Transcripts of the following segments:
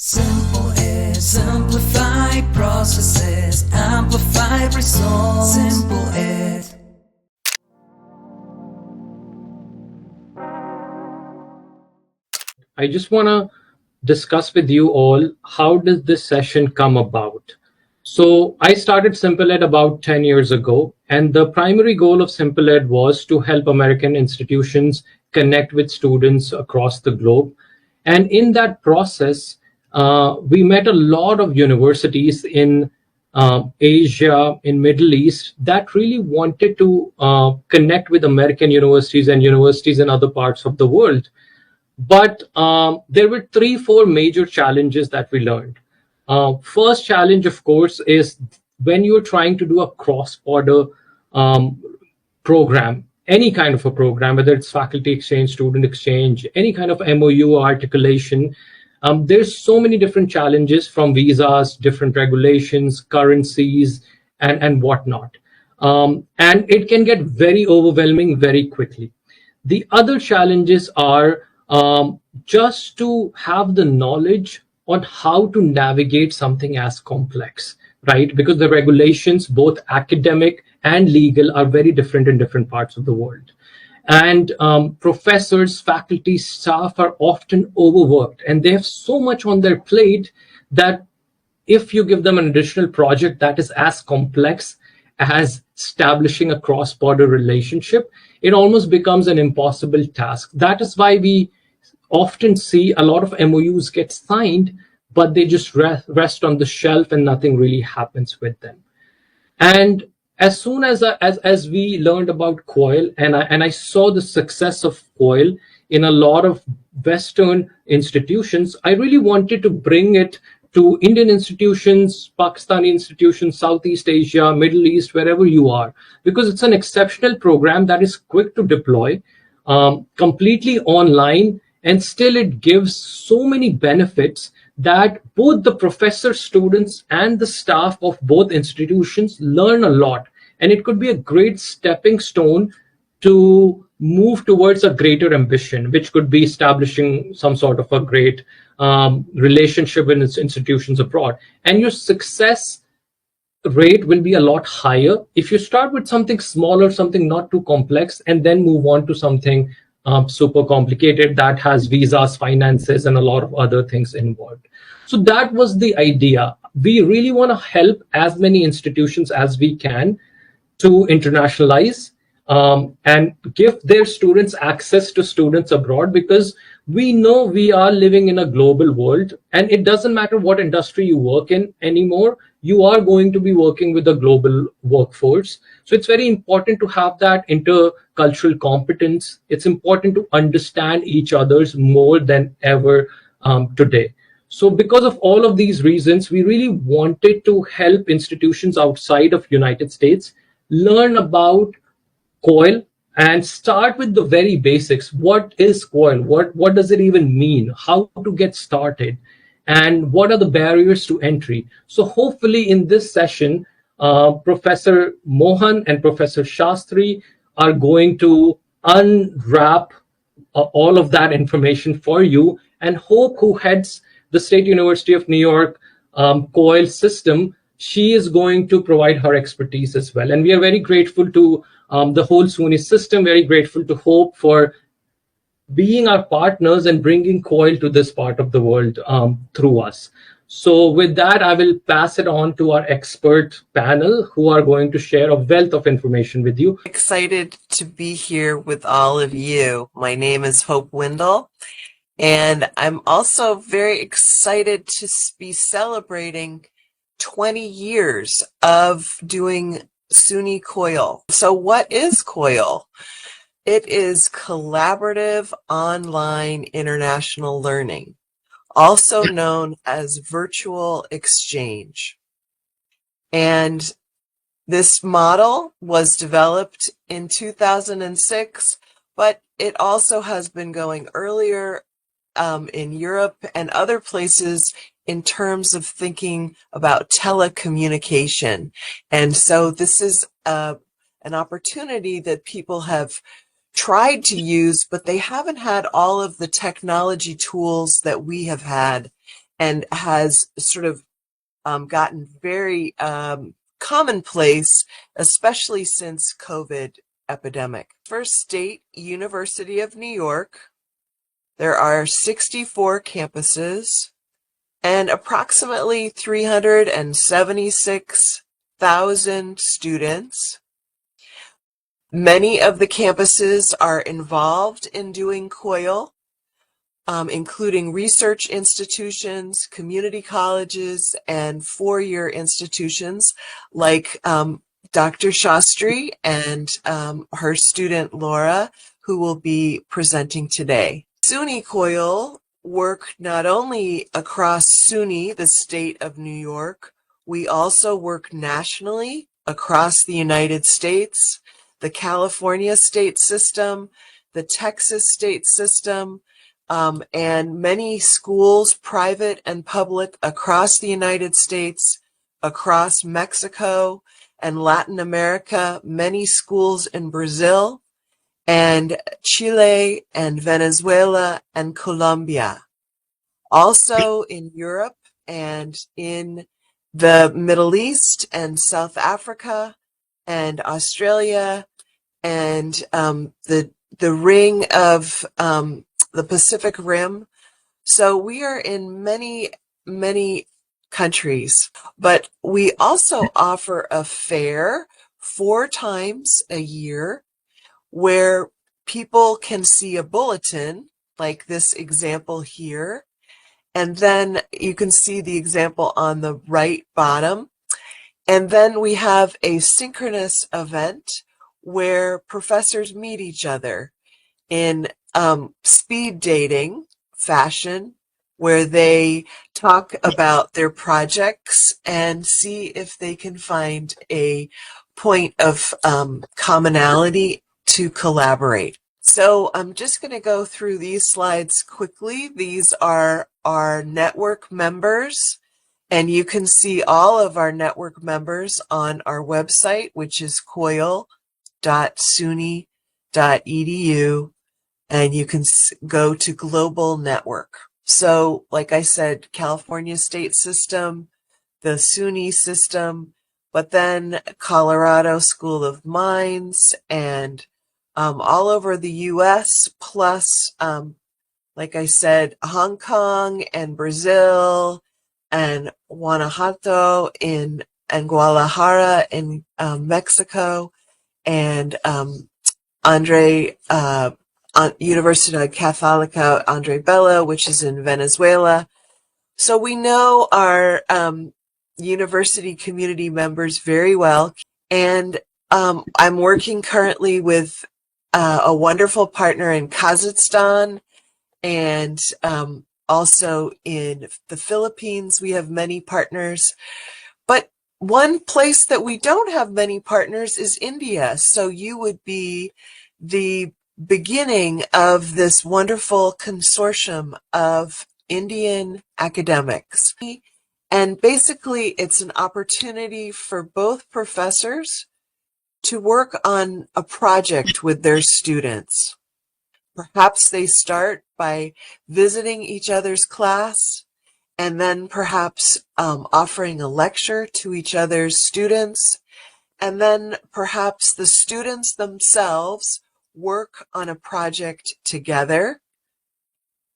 Simple is simplify processes, amplify results. Simple is. I just want to discuss with you all, how does this session come about? So I started Simple Ed about 10 years ago, and the primary goal of Simple Ed was to help American institutions connect with students across the globe. And in that process, we met a lot of universities in Asia, in Middle East, that really wanted to connect with American universities and universities in other parts of the world. But there were 3, 4 major challenges that we learned. First challenge, of course, is when you're trying to do a cross-border program, any kind of a program, whether it's faculty exchange, student exchange, any kind of MOU articulation, there's so many different challenges, from visas, different regulations, currencies, and whatnot. And it can get very overwhelming very quickly. The other challenges are just to have the knowledge on how to navigate something as complex, right? Because the regulations, both academic and legal, are very different in different parts of the world. And professors, faculty, staff are often overworked, and they have so much on their plate that if you give them an additional project that is as complex as establishing a cross-border relationship, it almost becomes an impossible task. That is why we often see a lot of MOUs get signed, but they just rest on the shelf and nothing really happens with them. And as soon as we learned about COIL, and I saw the success of COIL in a lot of Western institutions, I really wanted to bring it to Indian institutions, Pakistani institutions, Southeast Asia, Middle East, wherever you are, because it's an exceptional program that is quick to deploy, completely online, and still it gives so many benefits that both the professors, students, and the staff of both institutions learn a lot. And it could be a great stepping stone to move towards a greater ambition, which could be establishing some sort of a great relationship with its institutions abroad. And your success rate will be a lot higher if you start with something smaller, something not too complex, and then move on to something super complicated that has visas, finances, and a lot of other things involved. So that was the idea. We really want to help as many institutions as we can to internationalize and give their students access to students abroad, because we know we are living in a global world, and it doesn't matter what industry you work in anymore, you are going to be working with a global workforce. So it's very important to have that intercultural competence. It's important to understand each other's more than ever today. So because of all of these reasons, we really wanted to help institutions outside of United States learn about COIL and start with the very basics. What is COIL? What does it even mean? How to get started? And what are the barriers to entry? So hopefully in this session, Professor Mohan and Professor Shastri are going to unwrap all of that information for you. And Hope, who heads the State University of New York COIL system, she is going to provide her expertise as well. And we are very grateful to the whole SUNY system, very grateful to Hope for being our partners and bringing COIL to this part of the world through us. So with that, I will pass it on to our expert panel, who are going to share a wealth of information with you. Excited to be here with all of you. My name is Hope Windle, and I'm also very excited to be celebrating 20 years of doing SUNY COIL. So what is COIL? It is collaborative online international learning, also known as virtual exchange. And this model was developed in 2006, but it also has been going earlier in Europe and other places in terms of thinking about telecommunication. And so this is an opportunity that people have tried to use, but they haven't had all of the technology tools that we have had and has sort of gotten very commonplace, especially since COVID epidemic. First State University of New York. There are 64 campuses and approximately 376,000 students. Many of the campuses are involved in doing COIL, including research institutions, community colleges, and four-year institutions like Dr. Shastri and her student Laura, who will be presenting today. SUNY COIL work not only across SUNY, the state of New York, we also work nationally across the United States, the California state system, the Texas state system, and many schools, private and public, across the United States, across Mexico and Latin America, many schools in Brazil, and Chile and Venezuela and Colombia. Also in Europe and in the Middle East and South Africa and Australia and the ring of the Pacific Rim. So we are in many, many countries, but we also offer a fair 4 times a year where people can see a bulletin like this example here. And then you can see the example on the right bottom. And then we have a synchronous event where professors meet each other in speed dating fashion, where they talk about their projects and see if they can find a point of commonality to collaborate. So I'm just going to go through these slides quickly. These are our network members, and you can see all of our network members on our website, which is coil.suny.edu, and you can go to Global Network. So, like I said, California State System, the SUNY system, but then Colorado School of Mines, and all over the U.S., plus, like I said, Hong Kong and Brazil and Guanajuato and Guadalajara in Mexico, and Universidad Católica Andre Bello, which is in Venezuela. So we know our university community members very well, and I'm working currently with a wonderful partner in Kazakhstan, and also in the Philippines. We have many partners, but one place that we don't have many partners is India. So you would be the beginning of this wonderful consortium of Indian academics. And basically, it's an opportunity for both professors to work on a project with their students. Perhaps they start by visiting each other's class, and then perhaps offering a lecture to each other's students, and then perhaps the students themselves work on a project together,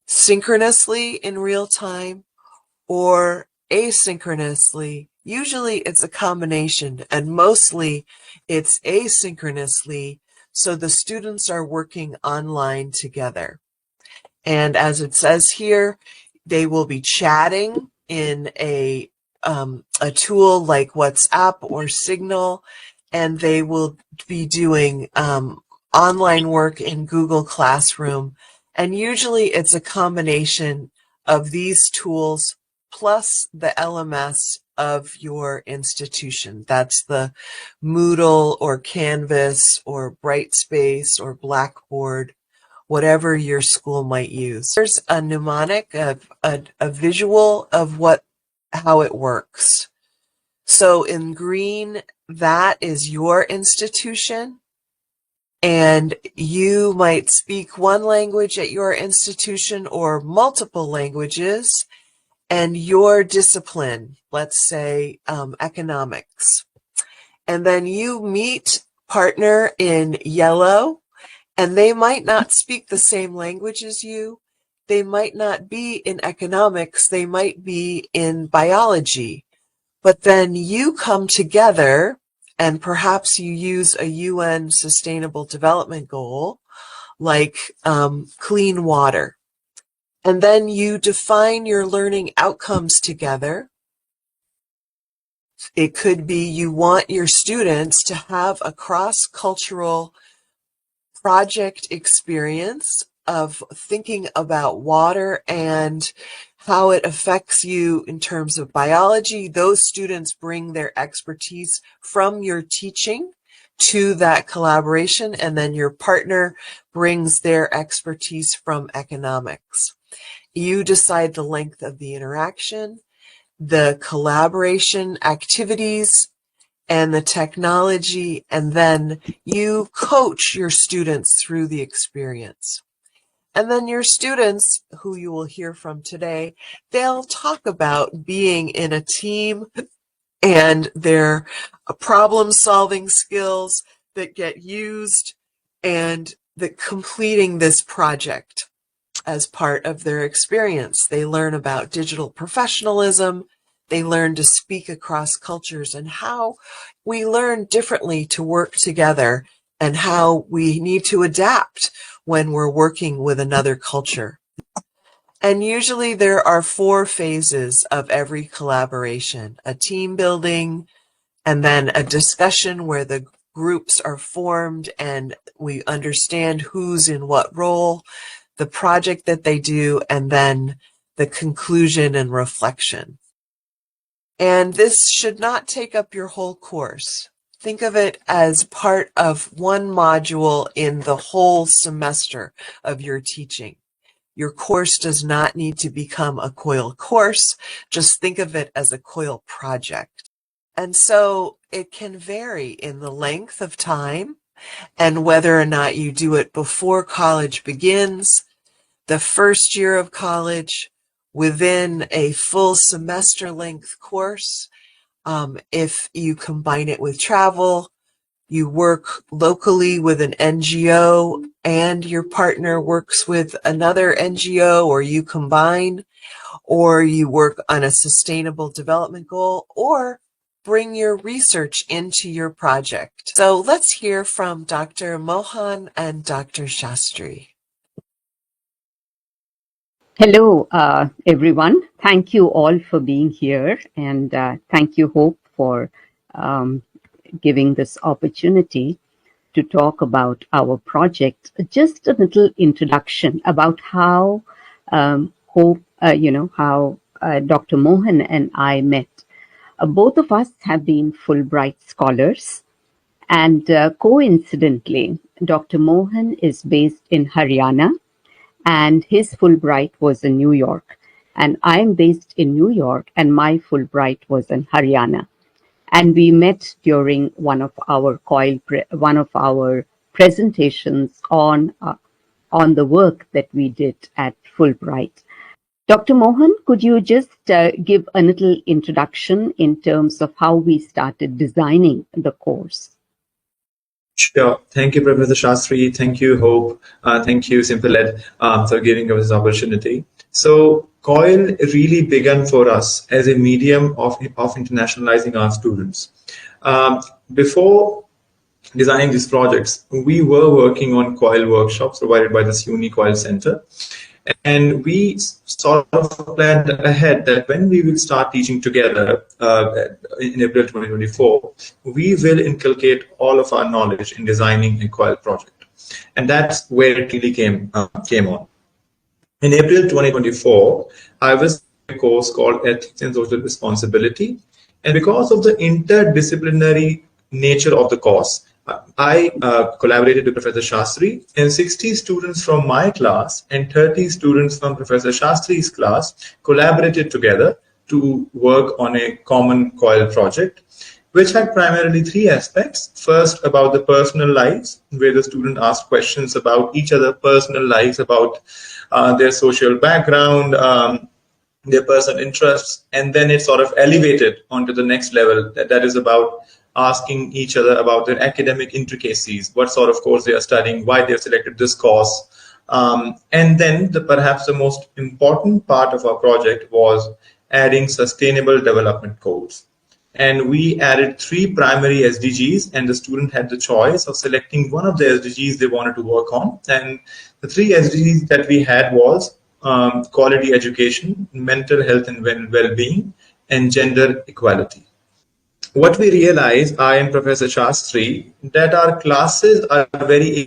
synchronously in real time or asynchronously. Usually it's a combination, and mostly it's asynchronously, so the students are working online together. And as it says here, they will be chatting in a tool like WhatsApp or Signal, and they will be doing online work in Google Classroom. And usually it's a combination of these tools plus the LMS of your institution. That's the Moodle or Canvas or Brightspace or Blackboard, whatever your school might use. There's a mnemonic, a visual of how it works. So in green, that is your institution, and you might speak one language at your institution or multiple languages. and your discipline, let's say economics, and then you meet partner in yellow, and they might not speak the same language as you. They might not be in economics. They might be in biology. But then you come together and perhaps you use a UN Sustainable Development Goal like clean water. And then you define your learning outcomes together. It could be you want your students to have a cross-cultural project experience of thinking about water and how it affects you in terms of biology. Those students bring their expertise from your teaching to that collaboration, and then your partner brings their expertise from economics. You decide the length of the interaction, the collaboration activities, and the technology, and then you coach your students through the experience. And then your students, who you will hear from today, they'll talk about being in a team and their problem-solving skills that get used and the completing this project as part of their experience. They learn about digital professionalism. They learn to speak across cultures and how we learn differently to work together and how we need to adapt when we're working with another culture. And usually there are 4 phases of every collaboration: a team building, and then a discussion where the groups are formed and we understand who's in what role, the project that they do, and then the conclusion and reflection. And this should not take up your whole course. Think of it as part of one module in the whole semester of your teaching. Your course does not need to become a COIL course. Just think of it as a COIL project. And so it can vary in the length of time and whether or not you do it before college begins, the first year of college, within a full semester length course. If you combine it with travel, you work locally with an NGO and your partner works with another NGO, or you combine, or you work on a sustainable development goal, or bring your research into your project. So let's hear from Dr. Mohan and Dr. Shastri. Hello, everyone. Thank you all for being here, and thank you, Hope, for giving this opportunity to talk about our project. Just a little introduction about how Hope, how Dr. Mohan and I met. Both of us have been Fulbright scholars, and coincidentally, Dr. Mohan is based in Haryana, and his Fulbright was in New York. And I'm based in New York, and my Fulbright was in Haryana. And we met during one of our presentations on the work that we did at Fulbright. Dr. Mohan, could you just give a little introduction in terms of how we started designing the course? Sure. Thank you, Professor Shastri. Thank you, Hope. Thank you, Simple Ed, for giving us this opportunity. So COIL really began for us as a medium of internationalizing our students. Before designing these projects, we were working on COIL workshops provided by the SUNY COIL Center. And we sort of planned ahead that when we will start teaching together in April 2024, we will inculcate all of our knowledge in designing a COIL project. And that's where it really came on. In April 2024, I was in a course called Ethics and Social Responsibility. And because of the interdisciplinary nature of the course, I collaborated with Professor Shastri, and 60 students from my class and 30 students from Professor Shastri's class collaborated together to work on a common COIL project, which had primarily 3 aspects. First, about the personal lives, where the student asked questions about each other's personal lives, about their social background, their personal interests, and then it's sort of elevated onto the next level that is about asking each other about their academic intricacies, what sort of course they are studying, why they have selected this course. And then perhaps the most important part of our project was adding sustainable development goals. And we added 3 primary SDGs, and the student had the choice of selecting one of the SDGs they wanted to work on. And the 3 SDGs that we had was quality education, mental health and well-being, and gender equality. What we realized, I and Professor Shastri, that our classes are very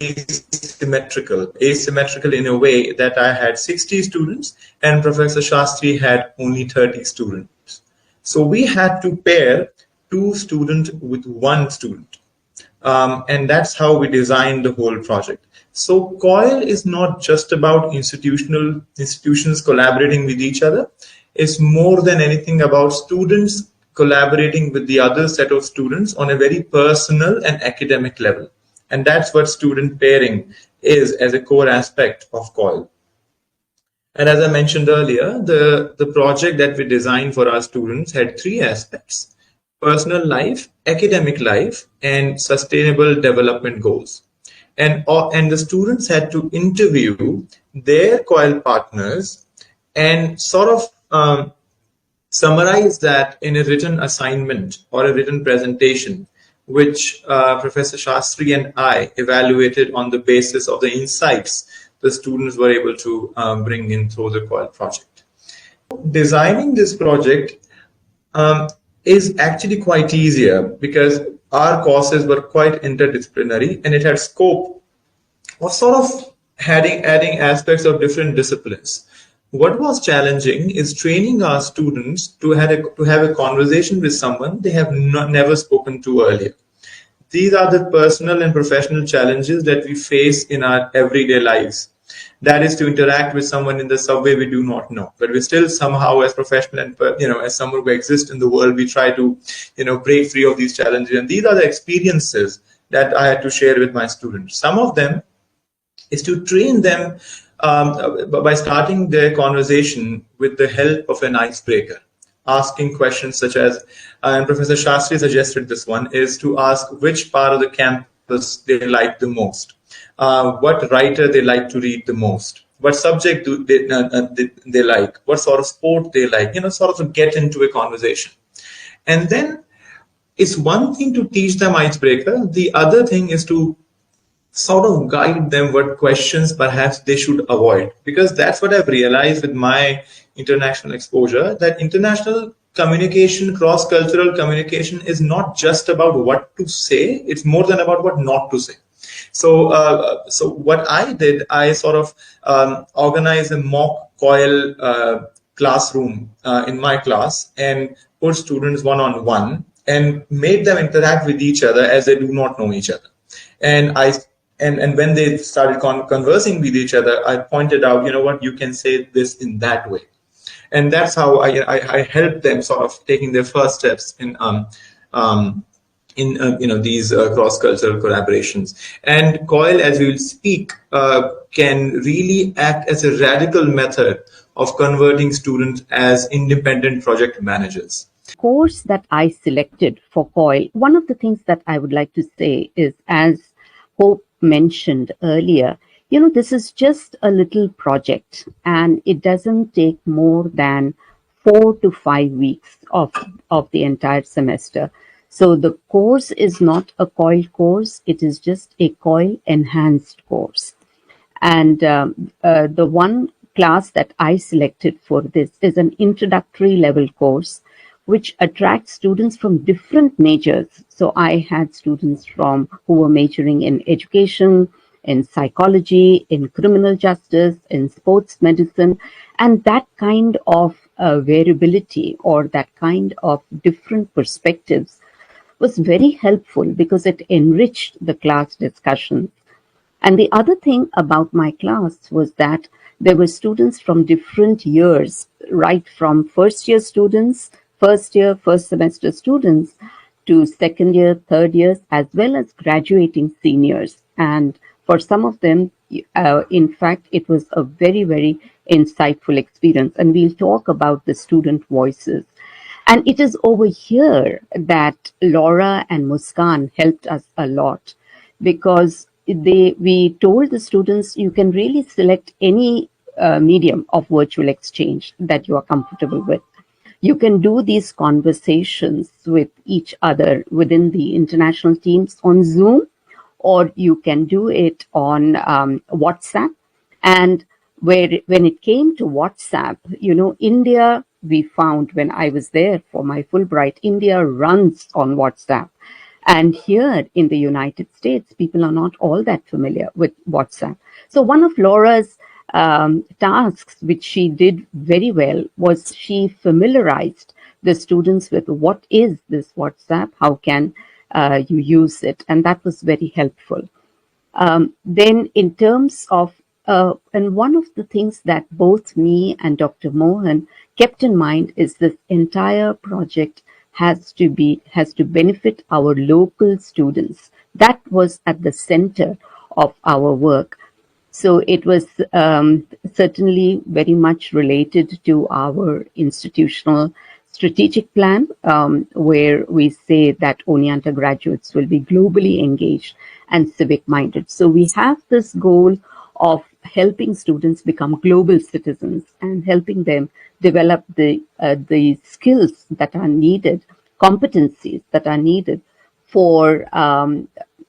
asymmetrical in a way that I had 60 students and Professor Shastri had only 30 students. So we had to pair 2 students with 1 student. And that's how we designed the whole project. So COIL is not just about institutions collaborating with each other. It's more than anything about students collaborating with the other set of students on a very personal and academic level. And that's what student pairing is as a core aspect of COIL. And as I mentioned earlier, the project that we designed for our students had 3 aspects: personal life, academic life, and sustainable development goals. And the students had to interview their COIL partners and sort of summarize that in a written assignment or a written presentation, which Professor Shastri and I evaluated on the basis of the insights the students were able to bring in through the COIL project. Designing this project is actually quite easier because our courses were quite interdisciplinary and it had scope of sort of adding aspects of different disciplines. What was challenging is training our students to have a conversation with someone they have never spoken to earlier. These are the personal and professional challenges that we face in our everyday lives. That is to interact with someone in the subway we do not know, but we still somehow, as professional and as someone who exists in the world, we try to break free of these challenges. And these are the experiences that I had to share with my students. Some of them is to train them by starting their conversation with the help of an icebreaker, asking questions such as, and Professor Shastri suggested this one, is to ask which part of the campus they like the most, what writer they like to read the most, what subject do they like, what sort of sport they like, sort of to get into a conversation. And then it's one thing to teach them icebreaker, the other thing is to sort of guide them what questions perhaps they should avoid, because that's what I've realized with my international exposure, that international communication, cross-cultural communication is not just about what to say, it's more than about what not to say. So so what I did, I sort of organized a mock COIL classroom in my class and put students one-on-one and made them interact with each other as they do not know each other. And when they started conversing with each other, I pointed out, what, you can say this in that way. And that's how I helped them sort of taking their first steps in these cross-cultural collaborations. And COIL, as we will speak, can really act as a radical method of converting students as independent project managers. Course that I selected for COIL, one of the things that I would like to say is, as Hope mentioned earlier, this is just a little project and it doesn't take more than 4 to 5 weeks of the entire semester. So the course is not a COIL course, it is just a COIL enhanced course. And the one class that I selected for this is an introductory level course which attracts students from different majors. So I had students who were majoring in education, in psychology, in criminal justice, in sports medicine, and that kind of variability or that kind of different perspectives was very helpful because it enriched the class discussions. And the other thing about my class was that there were students from different years, right from first year students, first semester students, to second year, third years, as well as graduating seniors. And for some of them, In fact, it was a very, very insightful experience. And we'll talk about the student voices. And it is over here that Laura and Muskan helped us a lot, because we told the students you can really select any medium of virtual exchange that you are comfortable with. You can do these conversations with each other within the international teams on Zoom, or you can do it on WhatsApp. And when it came to WhatsApp, India, we found when I was there for my Fulbright, India runs on WhatsApp. And here in the United States, people are not all that familiar with WhatsApp. So one of Laura's tasks, which she did very well, was she familiarized the students with what is this WhatsApp, how can you use it, and that was very helpful. Then in terms of, and one of the things that both me and Dr. Mohan kept in mind is this entire project has to benefit our local students. That was at the center of our work. So it was certainly very much related to our institutional strategic plan, where we say that only undergraduates will be globally engaged and civic-minded. So we have this goal of helping students become global citizens and helping them develop the skills that are needed, competencies that are needed for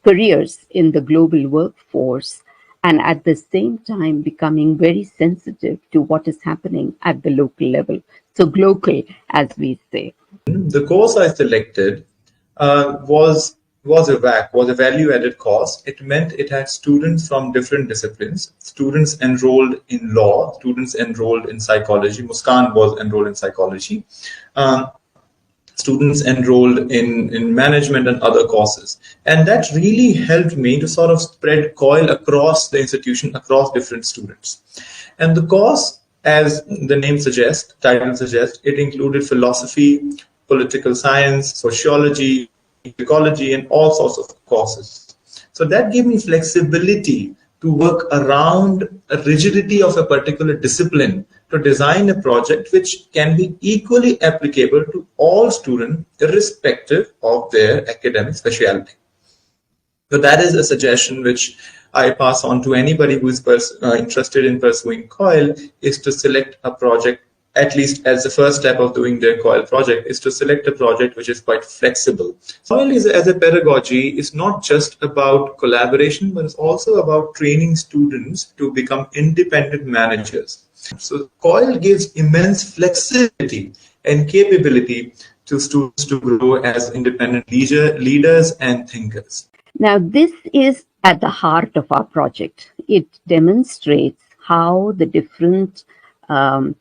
careers in the global workforce, and at the same time becoming very sensitive to what is happening at the local level. So global, as we say. The course I selected was a VAC, was a value-added course. It meant it had students from different disciplines, students enrolled in law, students enrolled in psychology. Muskan was enrolled in psychology. Students enrolled in management and other courses. And that really helped me to sort of spread COIL across the institution, across different students. And the course, as the name suggests, title suggests, it included philosophy, political science, sociology, ecology, and all sorts of courses. So that gave me flexibility to work around a rigidity of a particular discipline to design a project which can be equally applicable to all students, irrespective of their academic specialty. So that is a suggestion which I pass on to anybody who is interested in pursuing COIL, is to select a project, at least as the first step of doing their COIL project, is to select a project which is quite flexible. COIL as a pedagogy is not just about collaboration, but it's also about training students to become independent managers. So COIL gives immense flexibility and capability to students to grow as independent leaders and thinkers. Now, this is at the heart of our project. It demonstrates how the different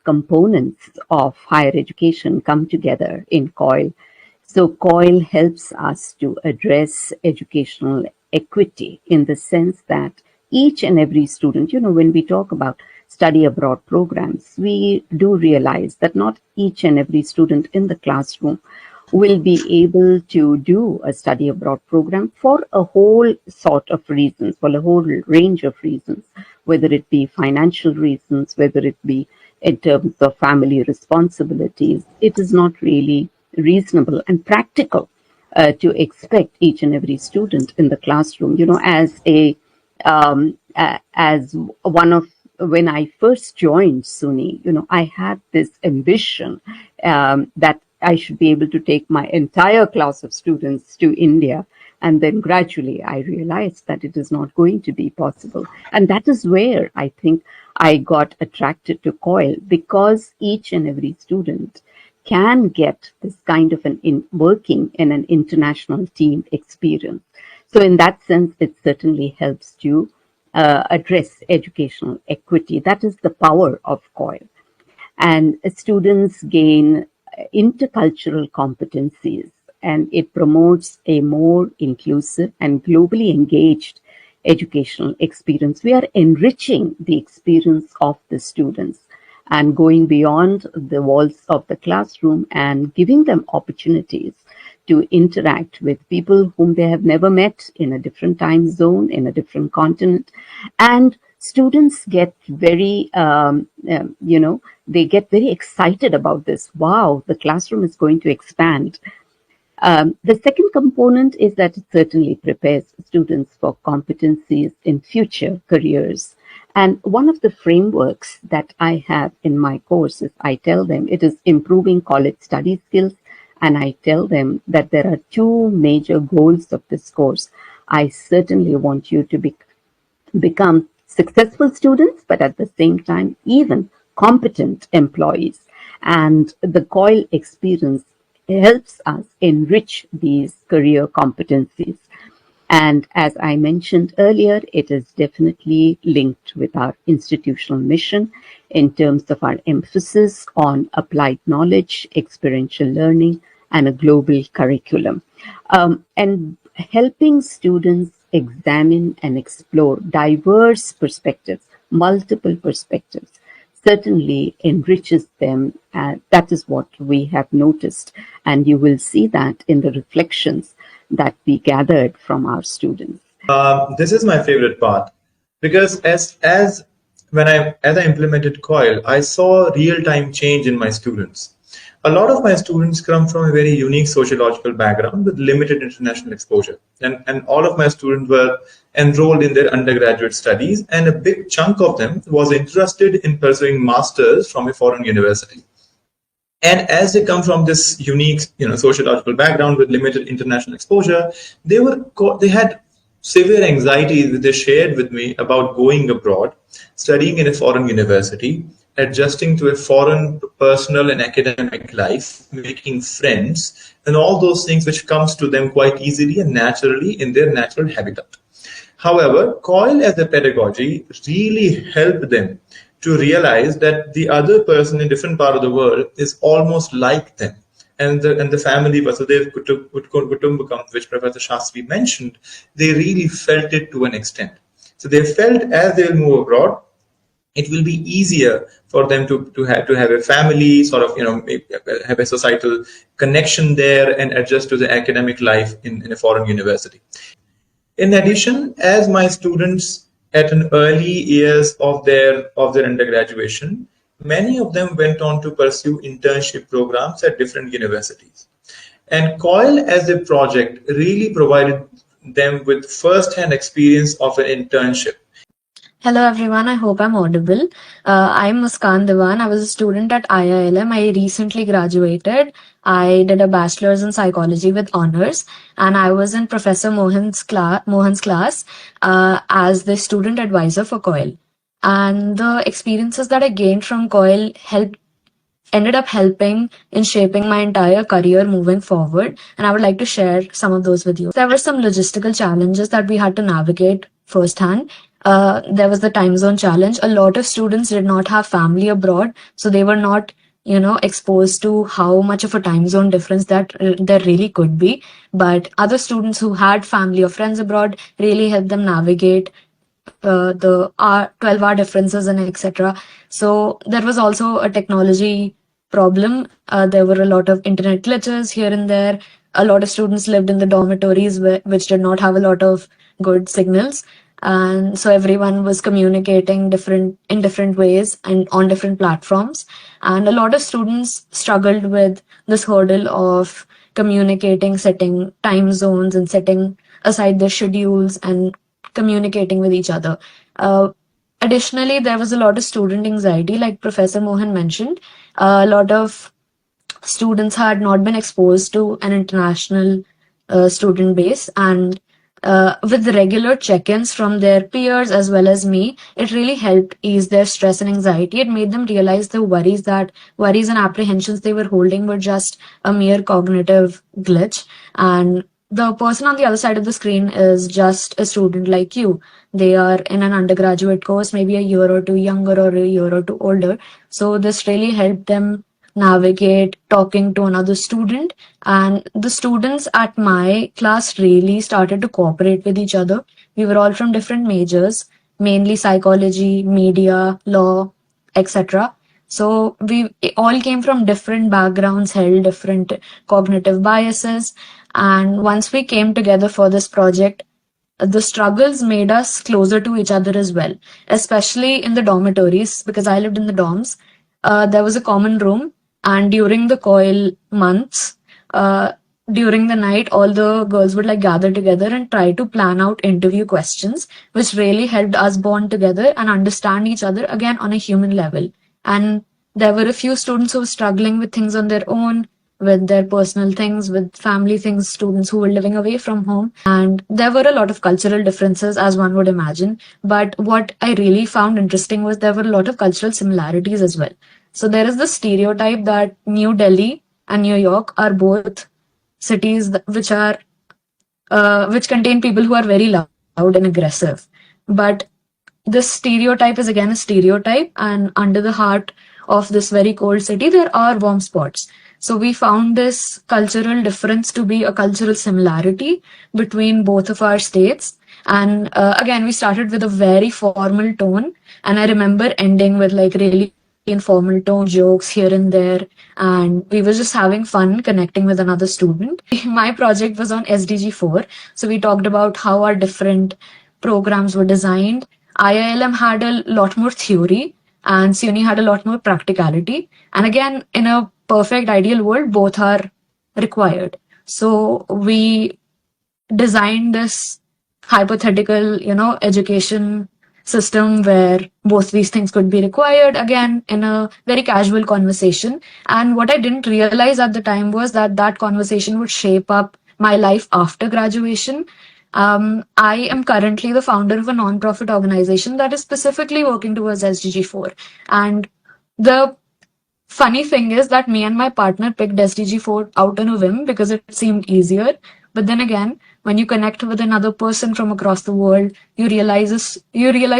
components of higher education come together in COIL. So COIL helps us to address educational equity in the sense that each and every student, when we talk about study abroad programs, we do realize that not each and every student in the classroom will be able to do a study abroad program for a whole sort of reasons, for a whole range of reasons, whether it be financial reasons, whether it be in terms of family responsibilities. It is not really reasonable and practical to expect each and every student in the classroom, as one of, when I first joined SUNY, I had this ambition that I should be able to take my entire class of students to India. And then gradually I realized that it is not going to be possible. And that is where I think I got attracted to COIL, because each and every student can get this kind of working in an international team experience. So in that sense, it certainly helps to address educational equity. That is the power of COIL. And students gain intercultural competencies, and it promotes a more inclusive and globally engaged educational experience. We are enriching the experience of the students and going beyond the walls of the classroom and giving them opportunities to interact with people whom they have never met in a different time zone, in a different continent, and students get very, they get very excited about this. Wow, the classroom is going to expand. The second component is that it certainly prepares students for competencies in future careers. And one of the frameworks that I have in my course is I tell them it is improving college study skills. And I tell them that there are two major goals of this course. I certainly want you to become successful students, but at the same time, even competent employees. And the COIL experience helps us enrich these career competencies. And as I mentioned earlier, it is definitely linked with our institutional mission in terms of our emphasis on applied knowledge, experiential learning, and a global curriculum. And helping students examine and explore diverse perspectives, multiple perspectives, certainly enriches them. That is what we have noticed. And you will see that in the reflections that we gathered from our students. This is my favorite part, because as I implemented COIL, I saw real-time change in my students. A lot of my students come from a very unique sociological background with limited international exposure. And all of my students were enrolled in their undergraduate studies, and a big chunk of them was interested in pursuing masters from a foreign university. And as they come from this unique, sociological background with limited international exposure, they had severe anxiety that they shared with me about going abroad, studying in a foreign university, adjusting to a foreign personal and academic life, making friends, and all those things which comes to them quite easily and naturally in their natural habitat. However, COIL as a pedagogy really helped them to realize that the other person in different part of the world is almost like them. And the family, Vasudev Kutumbakam, which Professor Shastri mentioned, they really felt it to an extent. So they felt as they'll move abroad, it will be easier for them to have a family, sort of, have a societal connection there and adjust to the academic life in a foreign university. In addition, as my students at an early years of their undergraduation, many of them went on to pursue internship programs at different universities. And COIL as a project really provided them with first-hand experience of an internship. Hello everyone, I hope I'm audible. I'm Muskan Diwan. I was a student at IILM. I recently graduated. I did a bachelor's in psychology with honors, and I was in Professor Mohan's class as the student advisor for COIL. And the experiences that I gained from COIL ended up helping in shaping my entire career moving forward. And I would like to share some of those with you. There were some logistical challenges that we had to navigate firsthand. There was the time zone challenge. A lot of students did not have family abroad, so they were not, exposed to how much of a time zone difference that there really could be. But other students who had family or friends abroad really helped them navigate the 12-hour differences and etc. So there was also a technology problem. There were a lot of internet glitches here and there. A lot of students lived in the dormitories which did not have a lot of good signals. And so everyone was communicating in different ways and on different platforms. And a lot of students struggled with this hurdle of communicating, setting time zones and setting aside their schedules and communicating with each other. Additionally, there was a lot of student anxiety, like Professor Mohan mentioned. A lot of students had not been exposed to an international student base, and with the regular check-ins from their peers as well as me, it really helped ease their stress and anxiety. It made them realize the worries and apprehensions they were holding were just a mere cognitive glitch, and the person on the other side of the screen is just a student like you. They are in an undergraduate course, maybe a year or two younger or a year or two older. So this really helped them navigate talking to another student, and the students at my class really started to cooperate with each other. We were all from different majors, mainly psychology, media, law, etc. So we all came from different backgrounds, held different cognitive biases, and once we came together for this project, the struggles made us closer to each other as well, especially in the dormitories, because I lived in the dorms. There was a common room, and during the COIL months, during the night, all the girls would like gather together and try to plan out interview questions, which really helped us bond together and understand each other again on a human level. And there were a few students who were struggling with things on their own, with their personal things, with family things, students who were living away from home. And there were a lot of cultural differences, as one would imagine. But what I really found interesting was there were a lot of cultural similarities as well. So there is the stereotype that New Delhi and New York are both cities which contain people who are very loud and aggressive. But this stereotype is again a stereotype, and under the heart of this very cold city, there are warm spots. So we found this cultural difference to be a cultural similarity between both of our states. And again, we started with a very formal tone, and I remember ending with like really informal tone, jokes here and there, and we were just having fun connecting with another student. My project was on SDG 4, so we talked about how our different programs were designed. IILM had a lot more theory, and SUNY had a lot more practicality. And again, in a perfect ideal world, both are required. So we designed this hypothetical, education system where both these things could be required, again, in a very casual conversation. And what I didn't realize at the time was that that conversation would shape up my life after graduation. I am currently the founder of a non-profit organization that is specifically working towards SDG 4. And the funny thing is that me and my partner picked SDG 4 out on a whim because it seemed easier. But then again, when you connect with another person from across the world, you realize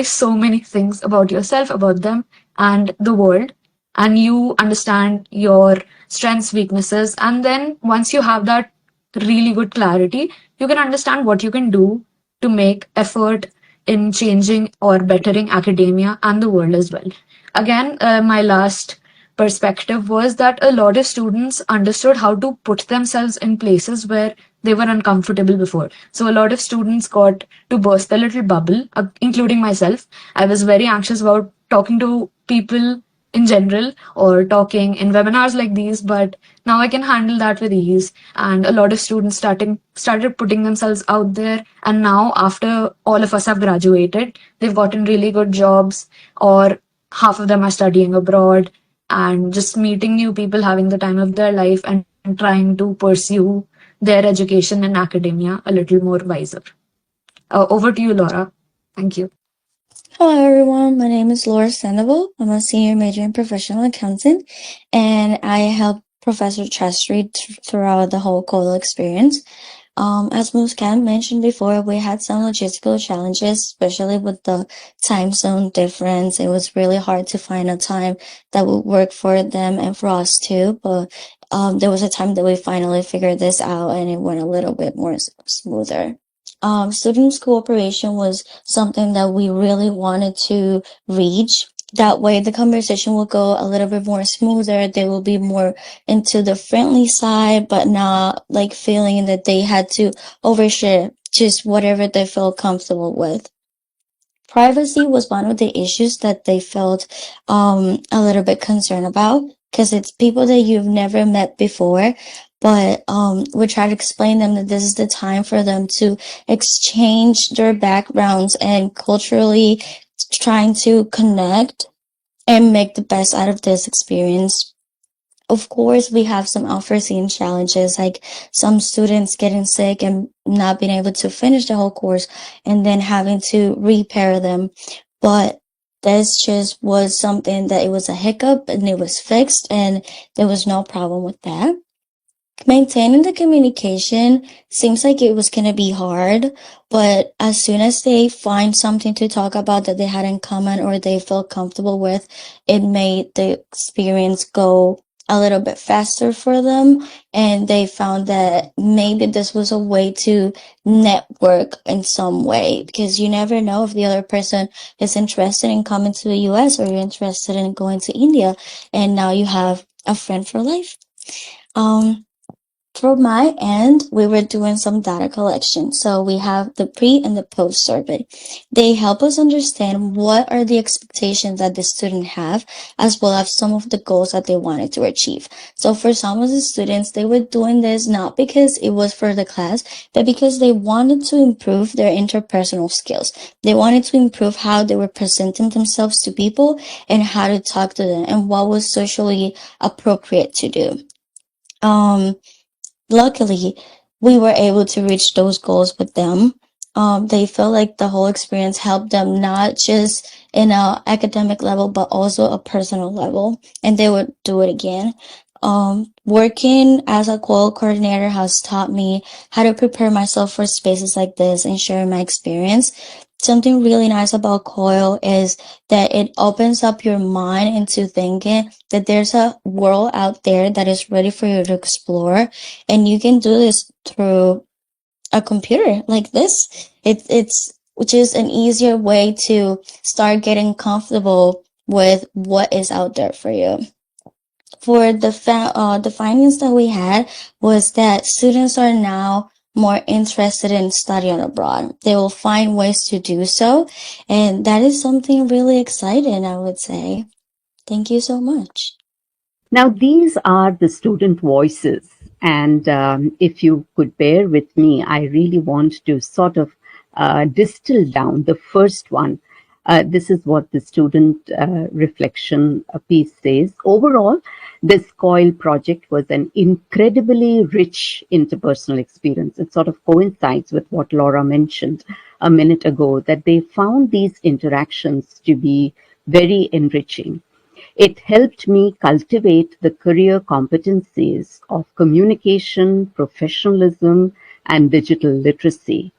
so many things about yourself, about them, and the world, and you understand your strengths, weaknesses, and then once you have that really good clarity, you can understand what you can do to make effort in changing or bettering academia and the world as well. Again, my last perspective was that a lot of students understood how to put themselves in places where they were uncomfortable before. So a lot of students got to burst their little bubble, including myself. I was very anxious about talking to people in general or talking in webinars like these, but now I can handle that with ease. And a lot of students started putting themselves out there. And now, after all of us have graduated, they've gotten really good jobs, or half of them are studying abroad, and just meeting new people, having the time of their life, and trying to pursue their education in academia a little more wiser. Over to you, Laura. Thank you. Hello, everyone. My name is Laura Sandoval. I'm a senior major in professional accounting, and I helped Professor Chastry throughout the whole COIL experience. As Muskan mentioned before, we had some logistical challenges, especially with the time zone difference. It was really hard to find a time that would work for them and for us too. But there was a time that we finally figured this out, and it went a little bit more smoother. Students' cooperation was something that we really wanted to reach. That way the conversation will go a little bit more smoother. They will be more into the friendly side, but not like feeling that they had to overshare just whatever they felt comfortable with. Privacy was one of the issues that they felt a little bit concerned about, because it's people that you've never met before. But we try to explain them that this is the time for them to exchange their backgrounds and culturally trying to connect and make the best out of this experience. Of course, we have some unforeseen challenges, like some students getting sick and not being able to finish the whole course and then having to repair them. But this just was something that it was a hiccup and it was fixed, and there was no problem with that. Maintaining the communication seems like it was going to be hard, but as soon as they find something to talk about that they had in common or they felt comfortable with, it made the experience go a little bit faster for them, and they found that maybe this was a way to network in some way, because you never know if the other person is interested in coming to the US or you're interested in going to India, and now you have a friend for life. From my end, we were doing some data collection. So we have the pre and the post survey. They help us understand what are the expectations that the student have, as well as some of the goals that they wanted to achieve. So for some of the students, they were doing this not because it was for the class, but because they wanted to improve their interpersonal skills. They wanted to improve how they were presenting themselves to people and how to talk to them and what was socially appropriate to do. Luckily, we were able to reach those goals with them. They felt like the whole experience helped them not just in a academic level, but also a personal level, and they would do it again. Working as a COIL coordinator has taught me how to prepare myself for spaces like this and share my experience. Something really nice about COIL is that it opens up your mind into thinking that there's a world out there that is ready for you to explore, and you can do this through a computer like this. It's which is an easier way to start getting comfortable with what is out there for you. For the findings that we had was that students are now more interested in studying abroad. They will find ways to do so, and that is something really exciting, I would say. Thank you so much. Now, these are the student voices. And if you could bear with me, I really want to sort of distill down the first one. This is what the student reflection piece says. Overall, this COIL project was an incredibly rich interpersonal experience. It sort of coincides with what Laura mentioned a minute ago, that they found these interactions to be very enriching. It helped me cultivate the career competencies of communication, professionalism, and digital literacy.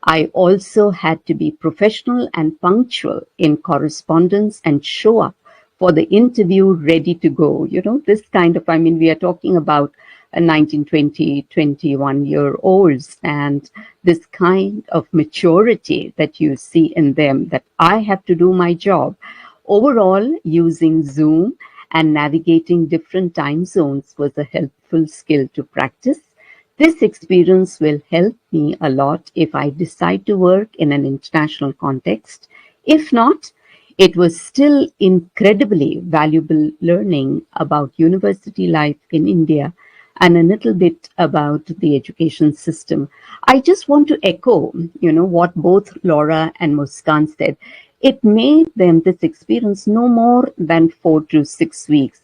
I also had to be professional and punctual in correspondence and show up for the interview ready to go. You know, this kind of, I mean, we are talking about a 19, 20, 21-year-olds, and this kind of maturity that you see in them, that I have to do my job. Overall, using Zoom and navigating different time zones was a helpful skill to practice. This experience will help me a lot if I decide to work in an international context. If not, it was still incredibly valuable learning about university life in India and a little bit about the education system. I just want to echo, what both Laura and Muskan said. It made them this experience no more than 4 to 6 weeks.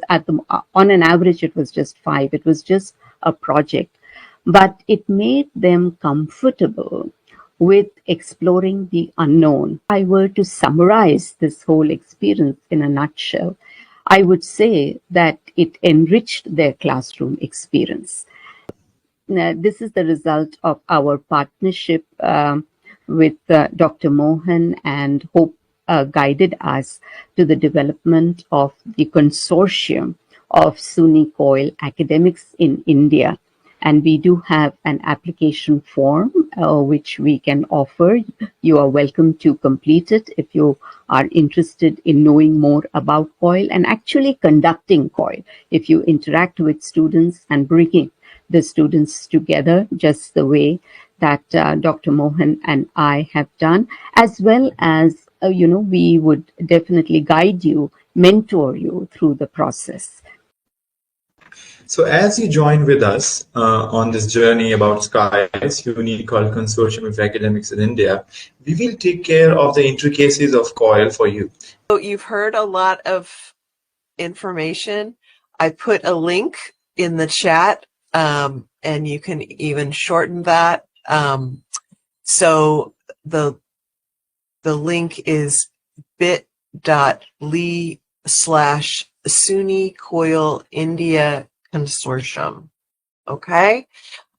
On an average, it was just 5. It was just a project. But it made them comfortable with exploring the unknown. If I were to summarize this whole experience in a nutshell, I would say that it enriched their classroom experience. This is the result of our partnership with Dr. Mohan, and Hope guided us to the development of the consortium of SUNY COIL Academics in India. And we do have an application form which we can offer. You are welcome to complete it if you are interested in knowing more about COIL and actually conducting COIL. If you interact with students and bringing the students together just the way that Dr. Mohan and I have done, as well as, we would definitely guide you, mentor you through the process. So as you join with us on this journey about SCI's SUNY COIL Consortium of Academics in India, we will take care of the intricacies of COIL for you. So you've heard a lot of information. I put a link in the chat, and you can even shorten that. So the link is bit.ly/SUNY COIL India Consortium. Okay.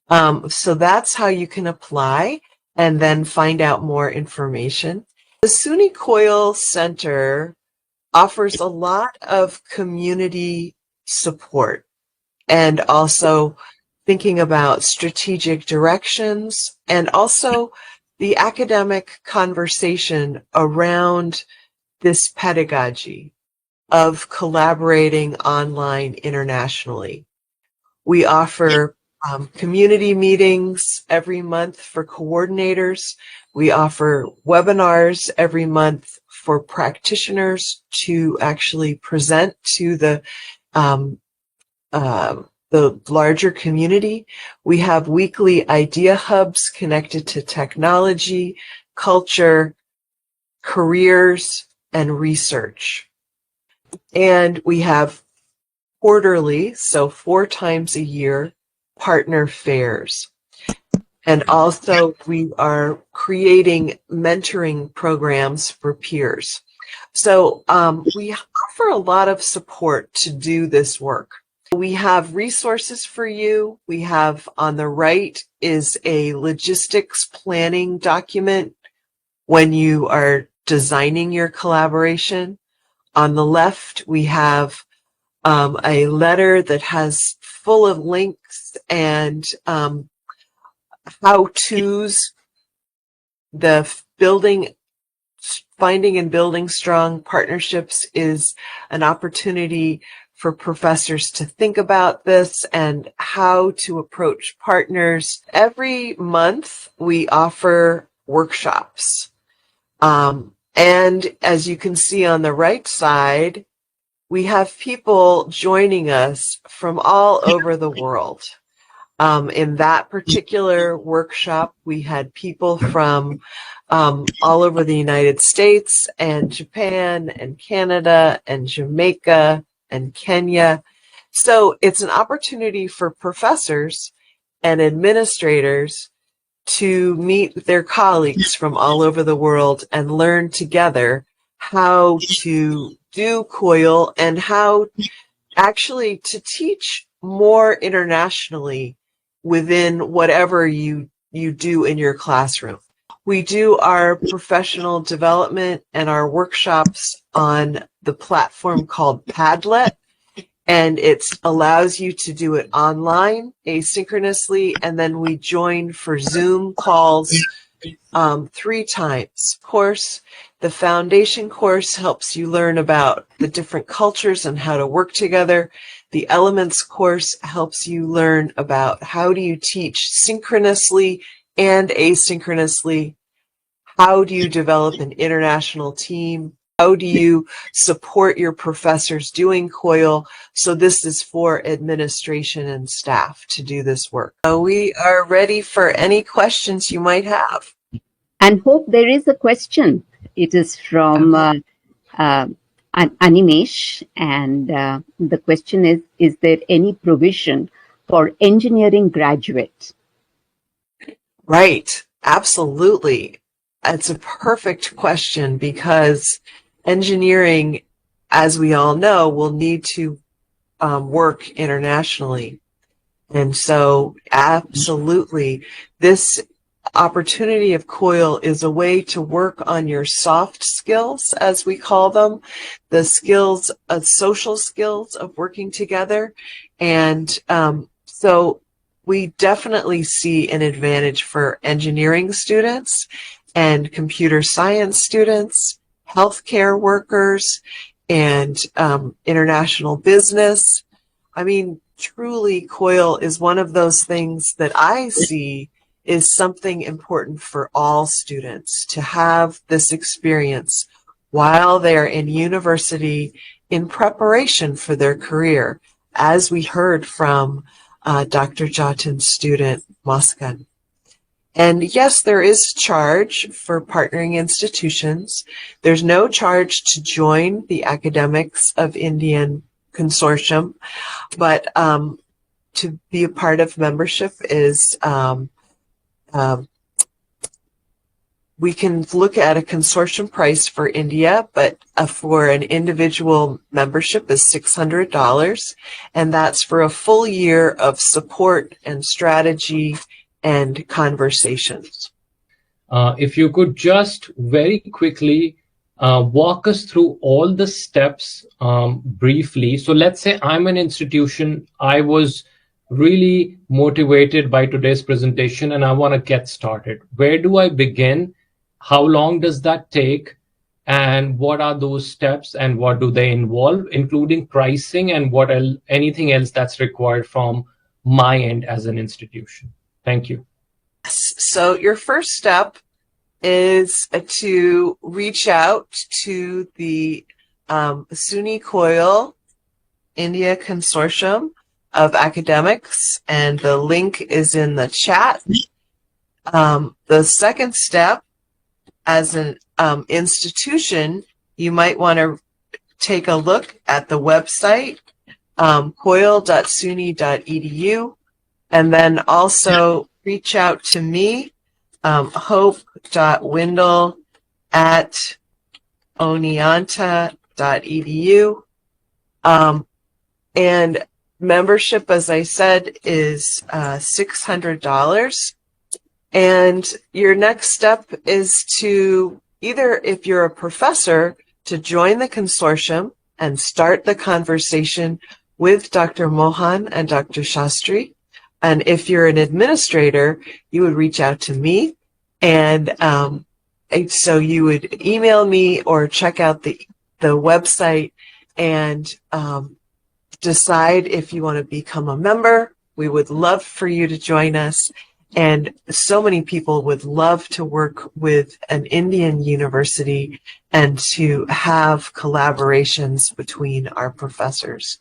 So that's how you can apply and then find out more information. The SUNY COIL Center offers a lot of community support and also thinking about strategic directions and also the academic conversation around this pedagogy of collaborating online internationally. We offer community meetings every month for coordinators. We offer webinars every month for practitioners to actually present to the larger community. We have weekly idea hubs connected to technology, culture, careers, and research. And we have quarterly, so 4 times a year, partner fairs. And also we are creating mentoring programs for peers. So we offer a lot of support to do this work. We have resources for you. We have on the right is a logistics planning document when you are designing your collaboration. On the left, we have a letter that has full of links and how-tos. Finding and building strong partnerships is an opportunity for professors to think about this and how to approach partners. Every month, we offer workshops. And as you can see on the right side, we have people joining us from all over the world. In that particular workshop, we had people from all over the United States and Japan and Canada and Jamaica and Kenya. So it's an opportunity for professors and administrators to meet their colleagues from all over the world and learn together how to do COIL and how actually to teach more internationally within whatever you do in your classroom. We do our professional development and our workshops on the platform called Padlet, and it allows you to do it online, asynchronously, and then we join for Zoom calls 3 times. Of course, the foundation course helps you learn about the different cultures and how to work together. The elements course helps you learn about how do you teach synchronously and asynchronously. How do you develop an international team? How do you support your professors doing COIL? So this is for administration and staff to do this work. So we are ready for any questions you might have. And Hope, there is a question. It is from Animesh, and the question is there any provision for engineering graduates? Right, absolutely. It's a perfect question because engineering, as we all know, will need to work internationally. And so absolutely, this opportunity of COIL is a way to work on your soft skills, as we call them, the skills, social skills of working together. And so we definitely see an advantage for engineering students and computer science students, healthcare workers, and international business. I mean, truly, COIL is one of those things that I see is something important for all students to have this experience while they're in university in preparation for their career, as we heard from Dr. Jatin's student, Moskan. And yes, there is charge for partnering institutions. There's no charge to join the Academics of Indian consortium, but to be a part of membership is we can look at a consortium price for India, but for an individual membership is $600, and that's for a full year of support and strategy and conversations. If you could just very quickly walk us through all the steps briefly. So let's say I'm an institution, I was really motivated by today's presentation and I want to get started. Where do I begin? How long does that take? And what are those steps and what do they involve, including pricing and anything else that's required from my end as an institution? Thank you. So your first step is to reach out to the SUNY COIL India Consortium of Academics, and the link is in the chat. The second step, as an institution, you might want to take a look at the website, coil.suny.edu, and then also reach out to me, hope.windle@oneonta.edu. And membership, as I said, is $600. And your next step is to either, if you're a professor, to join the consortium and start the conversation with Dr. Mohan and Dr. Shastri. And if you're an administrator, you would reach out to me. And so you would email me or check out the website and decide if you want to become a member. We would love for you to join us. And so many people would love to work with an Indian university and to have collaborations between our professors.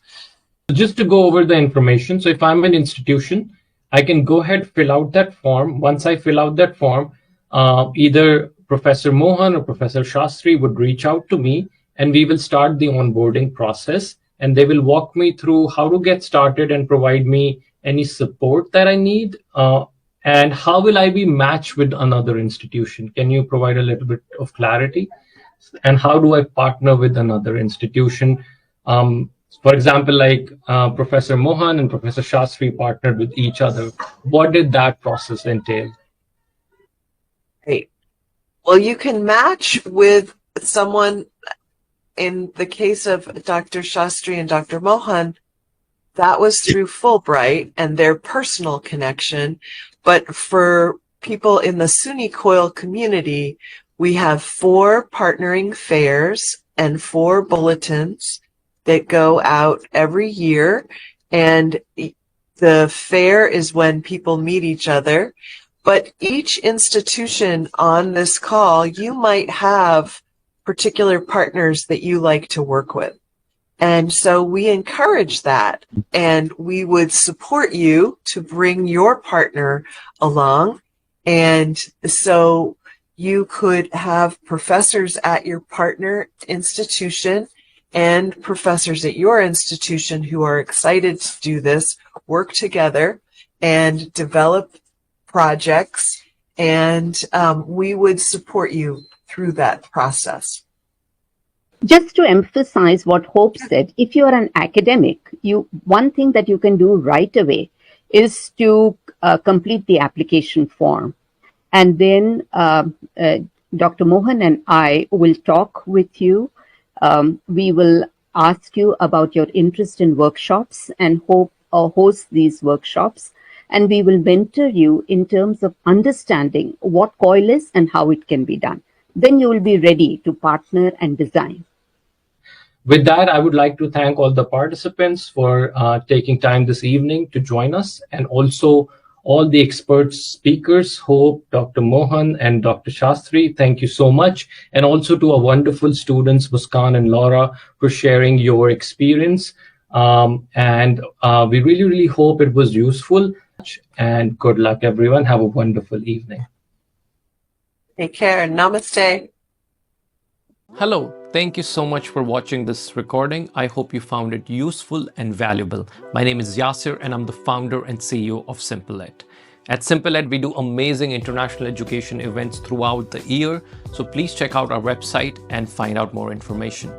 Just to go over the information, so if I'm an institution, I can go ahead, fill out that form. Once I fill out that form, either Professor Mohan or Professor Shastri would reach out to me, and we will start the onboarding process. And they will walk me through how to get started and provide me any support that I need. And how will I be matched with another institution? Can you provide a little bit of clarity? And how do I partner with another institution? For example, like Professor Mohan and Professor Shastri partnered with each other. What did that process entail? Great. Well, you can match with someone. In the case of Dr. Shastri and Dr. Mohan, that was through Fulbright and their personal connection. But for people in the SUNY COIL community, we have 4 partnering fairs and 4 bulletins that go out every year. And the fair is when people meet each other. But each institution on this call, you might have particular partners that you like to work with. And so we encourage that, and we would support you to bring your partner along. And so you could have professors at your partner institution and professors at your institution who are excited to do this, work together and develop projects, and we would support you through that process. Just to emphasize what Hope said, if you are an academic, one thing that you can do right away is to complete the application form. And then Dr. Mohan and I will talk with you. We will ask you about your interest in workshops and host these workshops. And we will mentor you in terms of understanding what COIL is and how it can be done. Then you will be ready to partner and design. With that, I would like to thank all the participants for taking time this evening to join us, and also all the expert speakers, Hope, Dr. Mohan, and Dr. Shastri. Thank you so much. And also to our wonderful students, Muskan and Laura, for sharing your experience. And we really, really hope it was useful. And good luck, everyone. Have a wonderful evening. Take care. Namaste. Hello, thank you so much for watching this recording. I hope you found it useful and valuable. My name is Yasir and I'm the founder and CEO of SimpleEd. At SimpleEd, we do amazing international education events throughout the year, so please check out our website and find out more information.